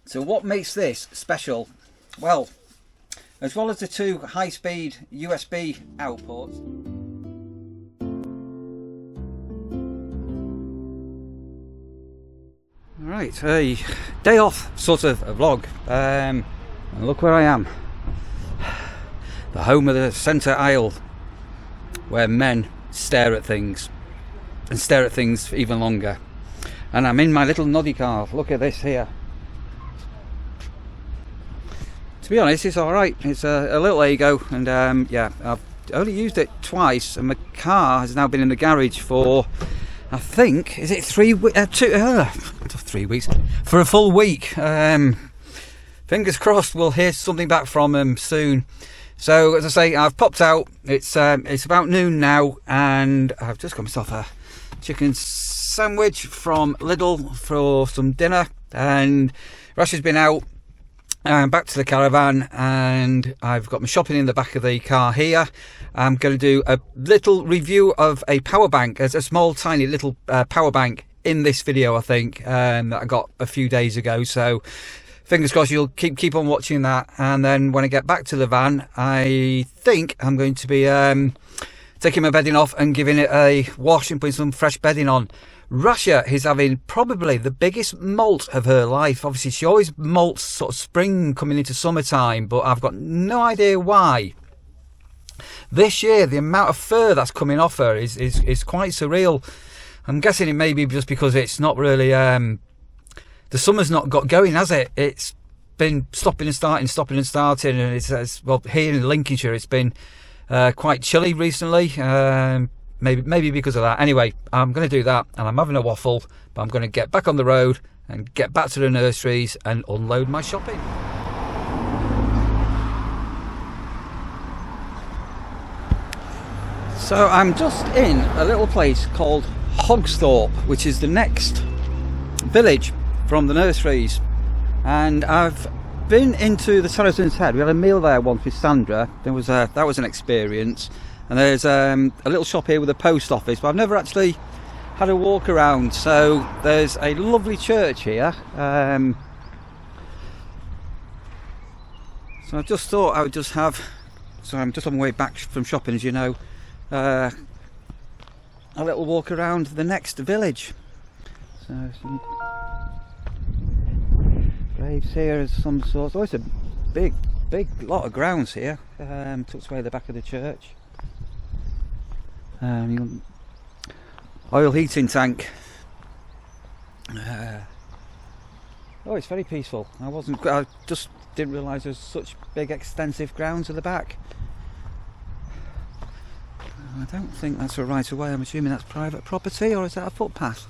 So what makes this special? Well, as well as the two high-speed USB outputs, right, a day off sort of a vlog, and look where I am, the home of the centre aisle, where men stare at things and stare at things for even longer. And I'm in my little noddy car. Look at this here. To be honest, it's alright. It's a little ego, and yeah, I've only used it twice, and my car has now been in the garage for, I think, is it 3 weeks? For a full week. Fingers crossed we'll hear something back from them soon. So, as I say, I've popped out. It's about noon now, and I've just got myself a chicken sandwich from Lidl for some dinner, and Rash has been out. I'm back to the caravan, and I've got my shopping in the back of the car here. I'm going to do a little review of a power bank, as a small tiny little power bank in this video, I think, that I got a few days ago. So fingers crossed you'll keep on watching that. And then when I get back to the van, I think I'm going to be taking my bedding off and giving it a wash and putting some fresh bedding on. Rasha is having probably the biggest molt of her life. Obviously, she always molts sort of spring coming into summertime, but I've got no idea why. This year, the amount of fur that's coming off her is quite surreal. I'm guessing it may be just because it's not really... the summer's not got going, has it? It's been stopping and starting, and it's well, here in Lincolnshire, it's been quite chilly recently. Maybe because of that. Anyway, I'm going to do that, and I'm having a waffle, but I'm going to get back on the road and get back to the nurseries and unload my shopping. So I'm just in a little place called Hogsthorpe, which is the next village from the nurseries, and I've been into the Saracen's Head. We had a meal there once with Sandra. That was an experience. And there's a little shop here with a post office, but I've never actually had a walk around. So there's a lovely church here. So I just thought I would just have, so I'm just on my way back from shopping, as you know, a little walk around the next village. So some graves here of some sort. Oh, it's a big lot of grounds here, tucked away at the back of the church. Oil heating tank. Oh, it's very peaceful. I just didn't realise there's such big extensive grounds at the back. I don't think that's a right of way. I'm assuming that's private property, or is that a footpath?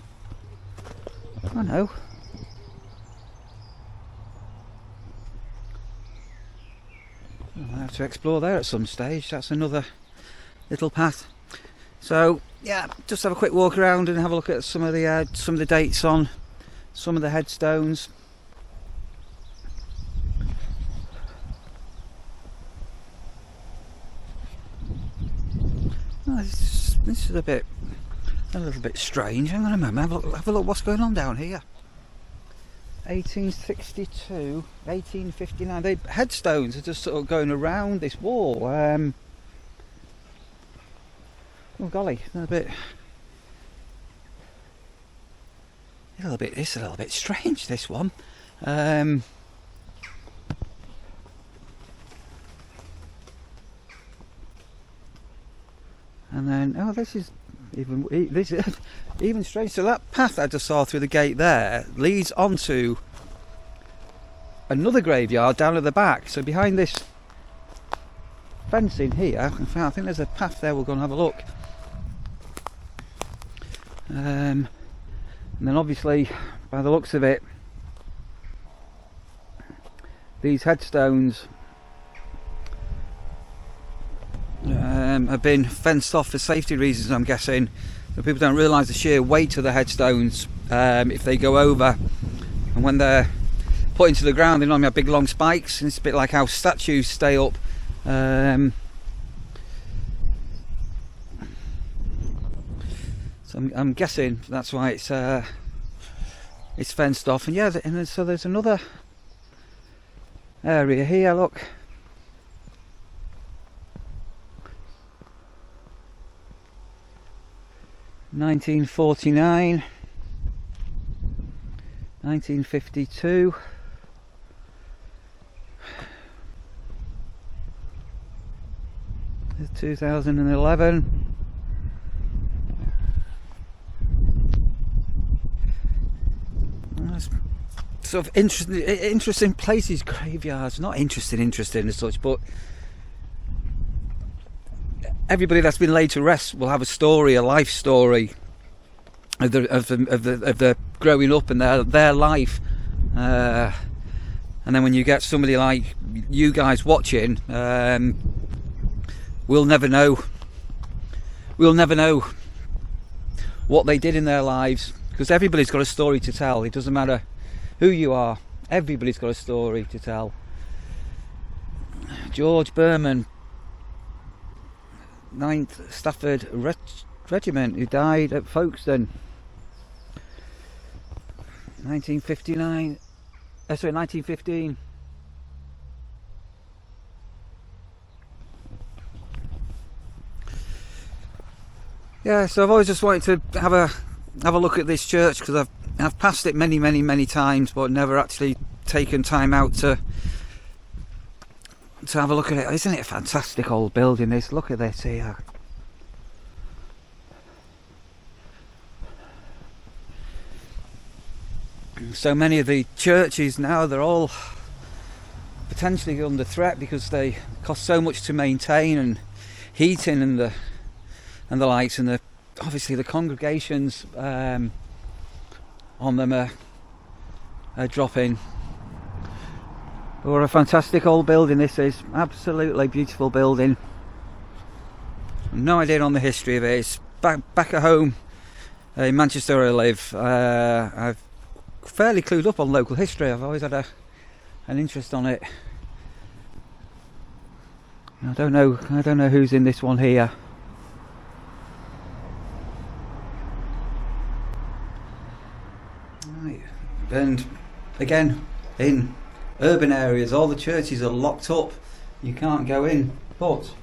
I don't know. I'll have to explore there at some stage. That's another little path. So yeah, just have a quick walk around and have a look at some of the dates on some of the headstones. Oh, this is a little bit strange. Hang on a moment. Have a look what's going on down here. 1862, 1859. The headstones are just sort of going around this wall. Oh golly, it's a little bit strange, this one. And then, oh, this is even strange. So that path I just saw through the gate there leads onto another graveyard down at the back. So behind this fencing here, in fact, I think there's a path there. We'll go and have a look. And then obviously, by the looks of it, these headstones have been fenced off for safety reasons, I'm guessing. So people don't realise the sheer weight of the headstones if they go over, and when they're put into the ground, they normally have big long spikes, and it's a bit like how statues stay up. So I'm guessing that's why it's fenced off. And yeah, and so there's another area here, look. (1949), 1952, 2011. That's sort of interesting places, graveyards. Not interesting as such, but everybody that's been laid to rest will have a story, a life story of the growing up and their life. And then when you get somebody like you guys watching, we'll never know what they did in their lives, because everybody's got a story to tell. It doesn't matter who you are, everybody's got a story to tell. George Berman, 9th Stafford Regiment, who died at Folkestone, 1915. Yeah, so I've always just wanted to have a look at this church, because I've passed it many times, but never actually taken time out to have a look at it. Isn't it a fantastic old building, this? Look at this here. So many of the churches now, they're all potentially under threat because they cost so much to maintain, and heating and the lights, and obviously the congregations on them are dropping. Or a fantastic old building this is, absolutely beautiful building. No idea on the history of it. It's back at home in Manchester where I live. I've fairly clued up on local history. I've always had an interest on it. I don't know who's in this one here. Right. And again, in urban areas, all the churches are locked up. You can't go in. But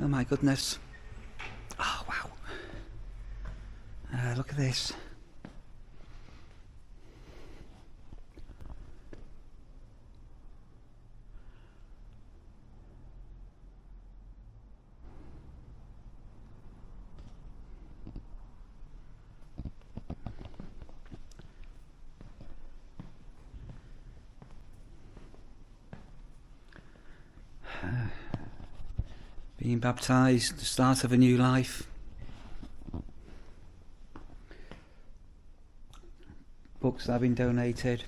oh my goodness! Oh wow! Look at this. Being baptised, the start of a new life. Books that have been donated.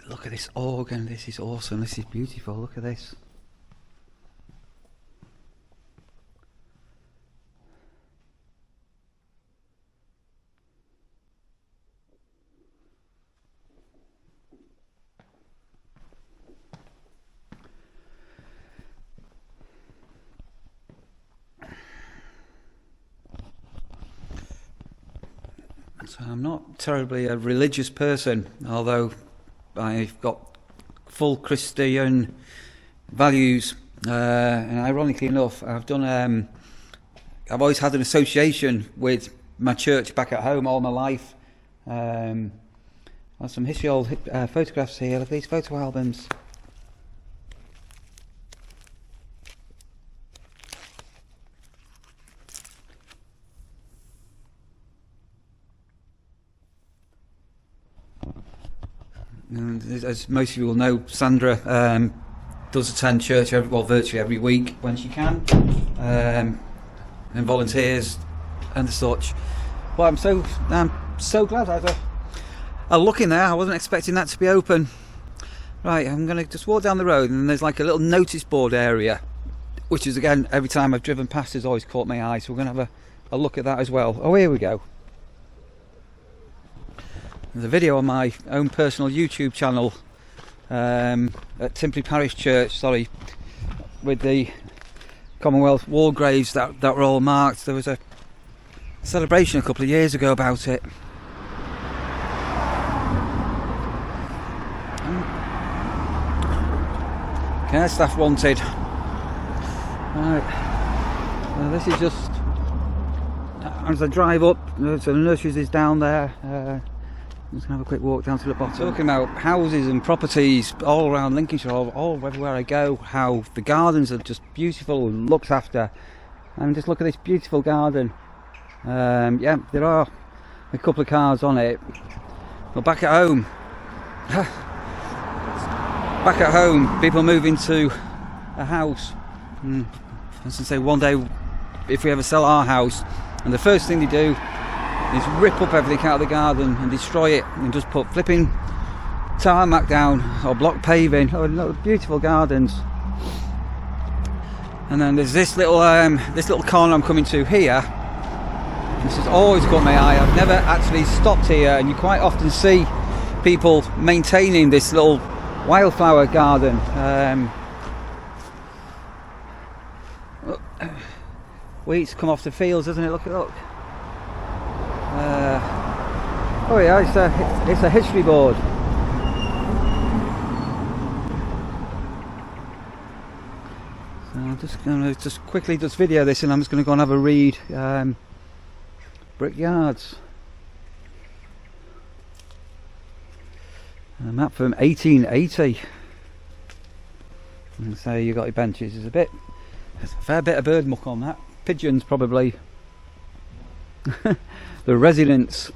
Look at this organ. This is awesome. This is beautiful. Look at this. So I'm not terribly a religious person, although I've got full Christian values, and ironically enough, I've always had an association with my church back at home all my life. There's some history, old photographs here. Look at these photo albums. And as most of you will know, Sandra does attend church virtually every week when she can, and volunteers and such. Well, I'm so glad I had a look in there. I wasn't expecting that to be open. Right, I'm going to just walk down the road, and there's like a little notice board area, which is, again, every time I've driven past has always caught my eye, so we're going to have a look at that as well. Oh, here we go. There's a video on my own personal YouTube channel at Timpley Parish Church, with the Commonwealth war graves that were all marked. There was a celebration a couple of years ago about it. Care staff wanted. Right. This is just as I drive up. So the nurseries is down there. I'm just gonna have a quick walk down to the bottom. Talking about houses and properties all around Lincolnshire, all everywhere I go. How the gardens are just beautiful and looked after. And just look at this beautiful garden. Yeah, there are a couple of cars on it. But back at home. Back at home, people move into a house. As I say, one day, if we ever sell our house, and the first thing they do is rip up everything out of the garden and destroy it, and just put flipping tarmac down or block paving. Oh, look, beautiful gardens. And then there's this little corner I'm coming to here. This has always caught my eye. I've never actually stopped here, and you quite often see people maintaining this little wildflower garden. Wheat's come off the fields, doesn't it? Look. Oh yeah, it's a history board. So I'm just going to quickly video this, and I'm just going to go and have a read. Brickyards. A map from 1880. And so you got your benches. There's a fair bit of bird muck on that. Pigeons probably. The residents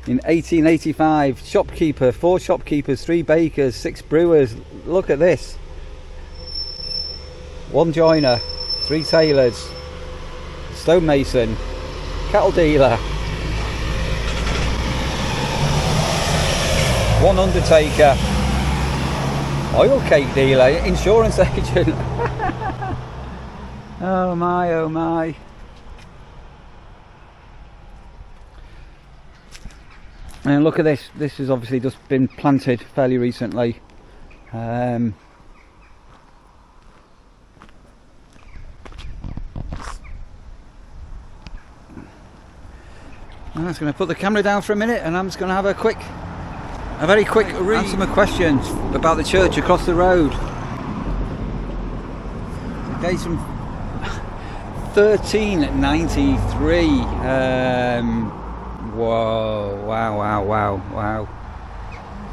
in 1885. Shopkeeper, 4 shopkeepers, 3 bakers, 6 brewers. Look at this. 1 joiner, 3 tailors, stonemason, cattle dealer, 1 undertaker, oil cake dealer, insurance agent. Oh my, oh my. And look at this. This has obviously just been planted fairly recently. I'm just going to put the camera down for a minute, and I'm just going to have a very quick answer my questions about the church across the road. The date's from 1393. Whoa! Wow!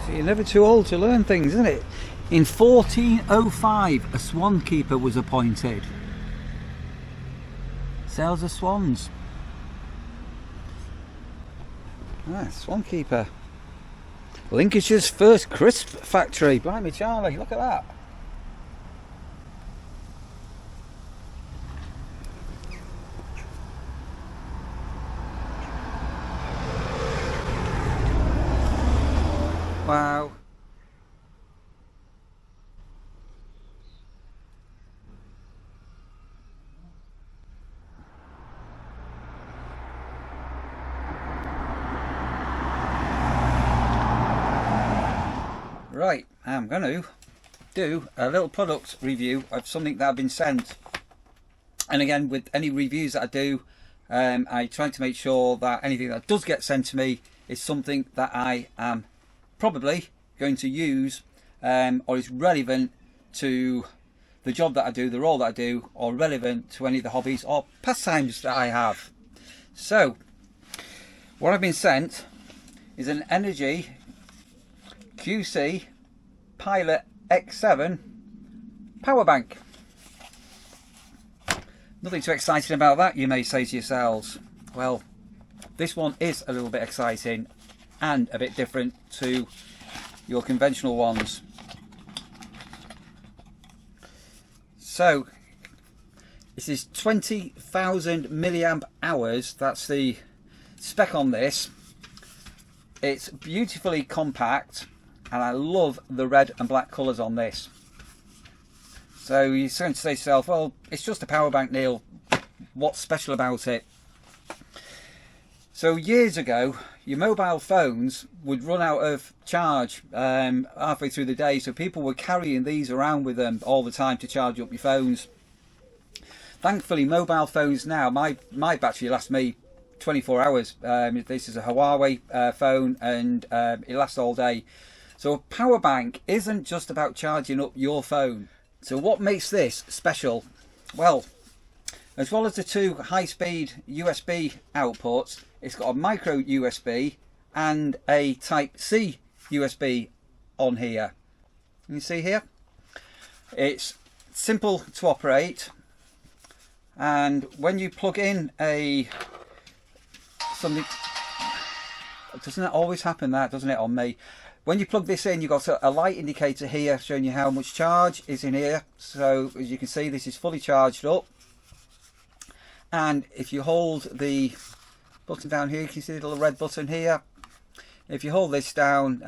So you're never too old to learn things, isn't it? In 1405, a swan keeper was appointed. Sales of swans. Swan keeper. Lincolnshire's first crisp factory. Blimey Charlie, look at that. Wow. Right, I'm going to do a little product review of something that I've been sent. And again, with any reviews that I do, I try to make sure that anything that does get sent to me is something that I am probably going to use, or is relevant to the job that I do, the role that I do, or relevant to any of the hobbies or pastimes that I have. So, what I've been sent is an Energy QC Pilot X7 power bank. Nothing too exciting about that, you may say to yourselves. Well, this one is a little bit exciting and a bit different to your conventional ones. So this is 20,000 milliamp hours. That's the spec on this. It's beautifully compact, and I love the red and black colours on this. So you're going to say to yourself, well, it's just a power bank, Neil. What's special about it? So years ago, your mobile phones would run out of charge halfway through the day, so people were carrying these around with them all the time to charge up your phones. Thankfully, mobile phones now, my battery lasts me 24 hours. This is a Huawei phone, and it lasts all day. So a power bank isn't just about charging up your phone. So what makes this special? Well, as well as the 2 high-speed USB outputs, it's got a micro USB and a Type-C USB on here. You can see here, it's simple to operate, and when you plug in something, doesn't it always happen that, doesn't it, on me? When you plug this in, you've got a light indicator here showing you how much charge is in here. So as you can see, this is fully charged up. And if you hold the button down here, you can see the little red button here. If you hold this down,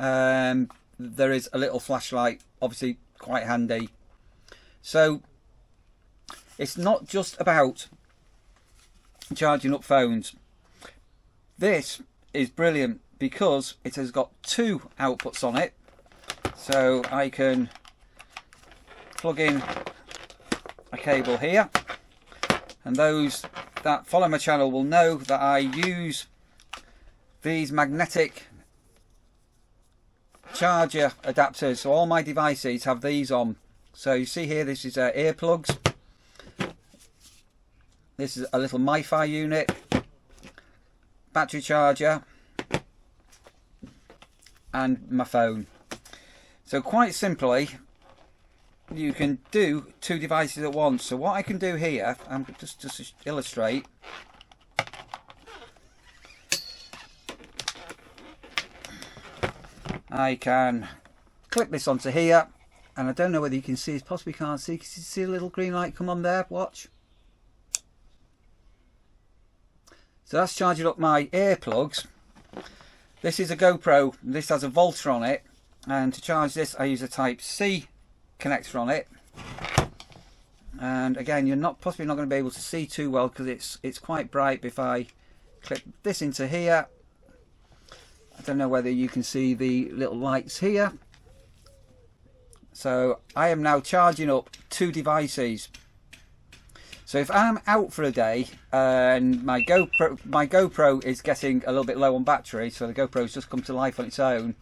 there is a little flashlight, obviously quite handy. So it's not just about charging up phones. This is brilliant because it has got 2 outputs on it. So I can plug in a cable here, and those that follow my channel will know that I use these magnetic charger adapters. So all my devices have these on. So you see here, this is earplugs. This is a little MiFi unit, battery charger, and my phone. So quite simply, you can do 2 devices at once. So what I can do here, I'm just to illustrate, I can clip this onto here, and I don't know whether you can see, possibly can't see, can you see a little green light come on there? Watch. So that's charging up my earplugs. This is a GoPro, this has a Volta on it, and to charge this I use a Type-C connector on it. And again, you're possibly not going to be able to see too well because it's quite bright. But if I clip this into here, I don't know whether you can see the little lights here. So I am now charging up 2 devices. So if I'm out for a day and my GoPro is getting a little bit low on battery, so the GoPro's just come to life on its own,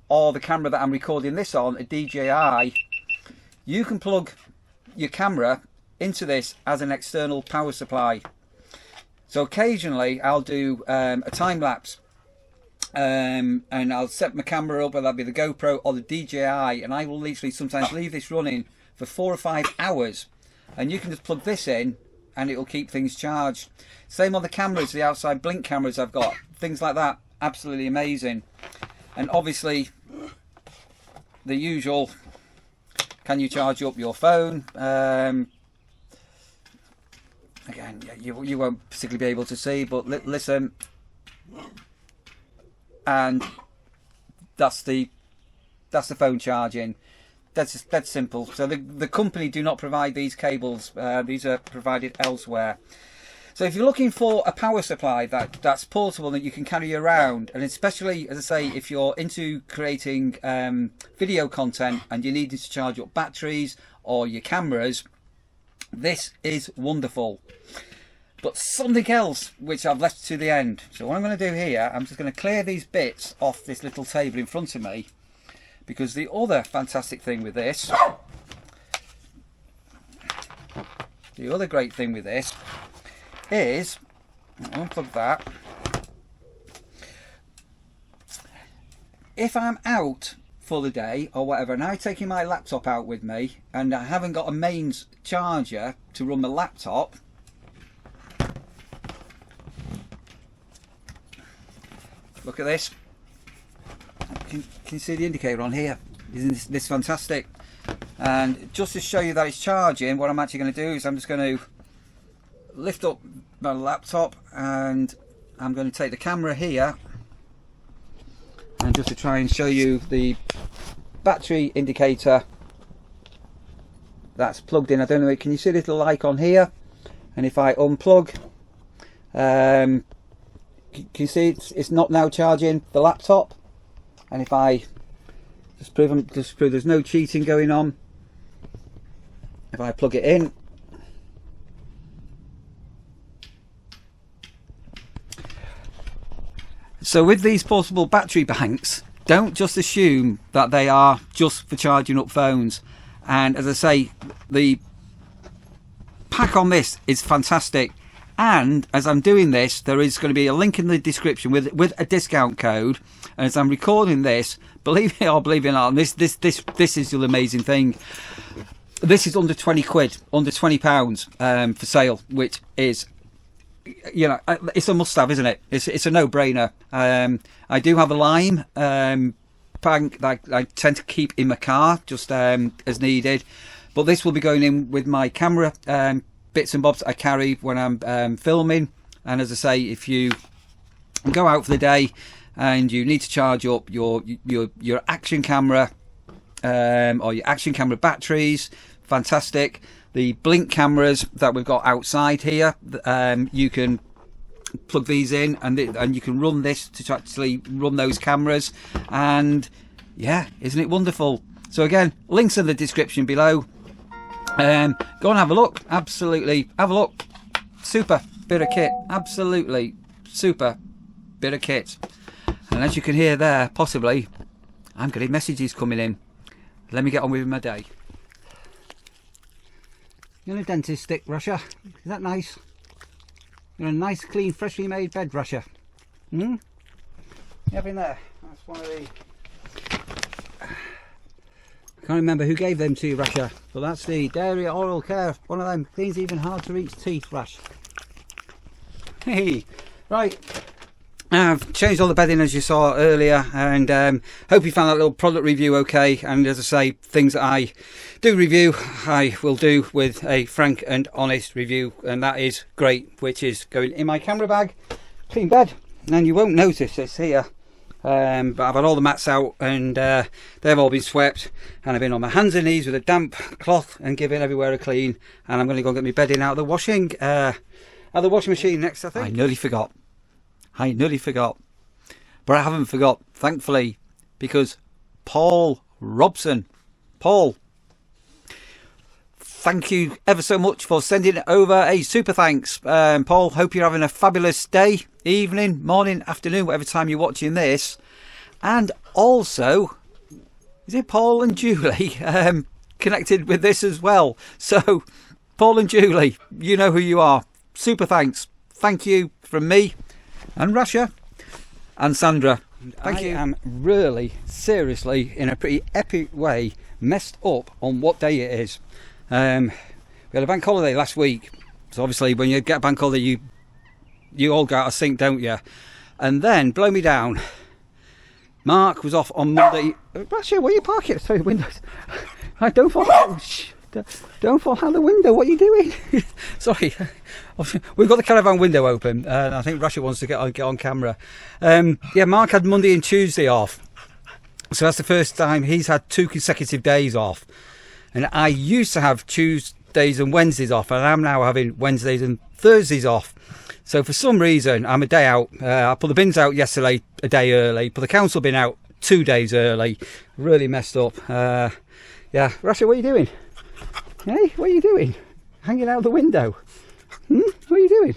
or the camera that I'm recording this on, a DJI, you can plug your camera into this as an external power supply. So occasionally I'll do a time lapse, and I'll set my camera up, whether that be the GoPro or the DJI, and I will literally sometimes leave this running for 4 or 5 hours. And you can just plug this in and it will keep things charged. Same on the cameras, the outside blink cameras I've got, things like that, absolutely amazing. And obviously the usual, can you charge up your phone? Again, you won't particularly be able to see, but listen, and that's the phone charging. That's simple. So the company do not provide these cables. These are provided elsewhere. So if you're looking for a power supply that's portable, that you can carry around, and especially, as I say, if you're into creating video content and you need to charge up batteries or your cameras, this is wonderful. But something else which I've left to the end. So what I'm going to do here, I'm just going to clear these bits off this little table in front of me. Because the other fantastic thing with this, the other great thing with this is, I'll unplug that. If I'm out for the day or whatever, and I'm taking my laptop out with me, and I haven't got a mains charger to run my laptop, look at this. Can you see the indicator on here? Isn't this fantastic? And just to show you that it's charging, what I'm actually going to do is I'm just going to lift up my laptop, and I'm going to take the camera here, and just to try and show you the battery indicator that's plugged in. I don't know, can you see the little icon here? And if I unplug, can you see it's not now charging the laptop? And if I just prove there's no cheating going on, if I plug it in, So with these portable battery banks, don't just assume that they are just for charging up phones. And as I say, the pack on this is fantastic. And as I'm doing this, there is going to be a link in the description with a discount code. And as I'm recording this, believe it or believe it not, this is the amazing thing. This is under 20 quid, under £20 for sale, which is, you know, it's a must-have, isn't it? It's a no-brainer. I do have a lime bank that I tend to keep in my car, just as needed. But this will be going in with my camera bits and bobs I carry when I'm filming. And as I say, if you go out for the day and you need to charge up your action camera or your action camera batteries, fantastic. The blink cameras that we've got outside here, you can plug these in and you can run this to actually run those cameras. And yeah, isn't it wonderful? So again, links in the description below. Go and have a look. Absolutely, have a look. Super bit of kit. Absolutely super bit of kit. And as you can hear there, possibly, I'm getting messages coming in. Let me get on with my day. You're a dentist stick, Russia. Is that nice? You're a nice, clean, freshly made bed, Russia. Hmm? You have in there? That's one of the... I can't remember who gave them to you, Russia, but that's the Dairy Oral Care. One of them cleans even hard to reach teeth, Rush. Hey, right. I've changed all the bedding as you saw earlier, and hope you found that little product review okay. And as I say, things that I do review, I will do with a frank and honest review, and that is great, which is going in my camera bag. Clean bed, and you won't notice this here, but I've had all the mats out, and they've all been swept, and I've been on my hands and knees with a damp cloth and giving everywhere a clean. And I'm going to go get my bedding out of the washing machine next, I think. I nearly forgot, but I haven't forgot, thankfully, because Paul Robson, Paul, thank you ever so much for sending over a super thanks. Paul, hope you're having a fabulous day, evening, morning, afternoon, whatever time you're watching this. And also, is it Paul and Julie connected with this as well? So, Paul and Julie, you know who you are. Super thanks. Thank you from me and Russia and Sandra. Thank you. I am really, seriously, in a pretty epic way, messed up on what day it is. We had a bank holiday last week, so obviously when you get a bank holiday, you all go out of sync, don't you? And then, blow me down, Mark was off on Monday. Russia, where are you parking? Sorry, windows. Don't fall out. Don't fall out the window. What are you doing? Sorry, we've got the caravan window open, and I think Russia wants to get on camera. Yeah, Mark had Monday and Tuesday off, so that's the first time he's had 2 consecutive days off. And I used to have Tuesdays and Wednesdays off, and I'm now having Wednesdays and Thursdays off. So for some reason, I'm a day out. I put the bins out yesterday a day early, put the council bin out 2 days early. Really messed up. Yeah, Russia, what are you doing? Hey, what are you doing? Hanging out the window. What are you doing?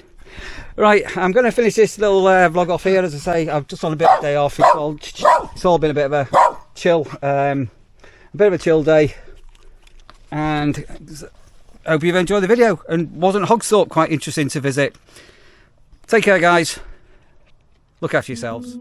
Right, I'm going to finish this little vlog off here. As I say, I've just on a bit of a day off. It's all been a bit of a chill day. And I hope you've enjoyed the video. And wasn't Hogsthorpe quite interesting to visit? Take care, guys. Look after yourselves.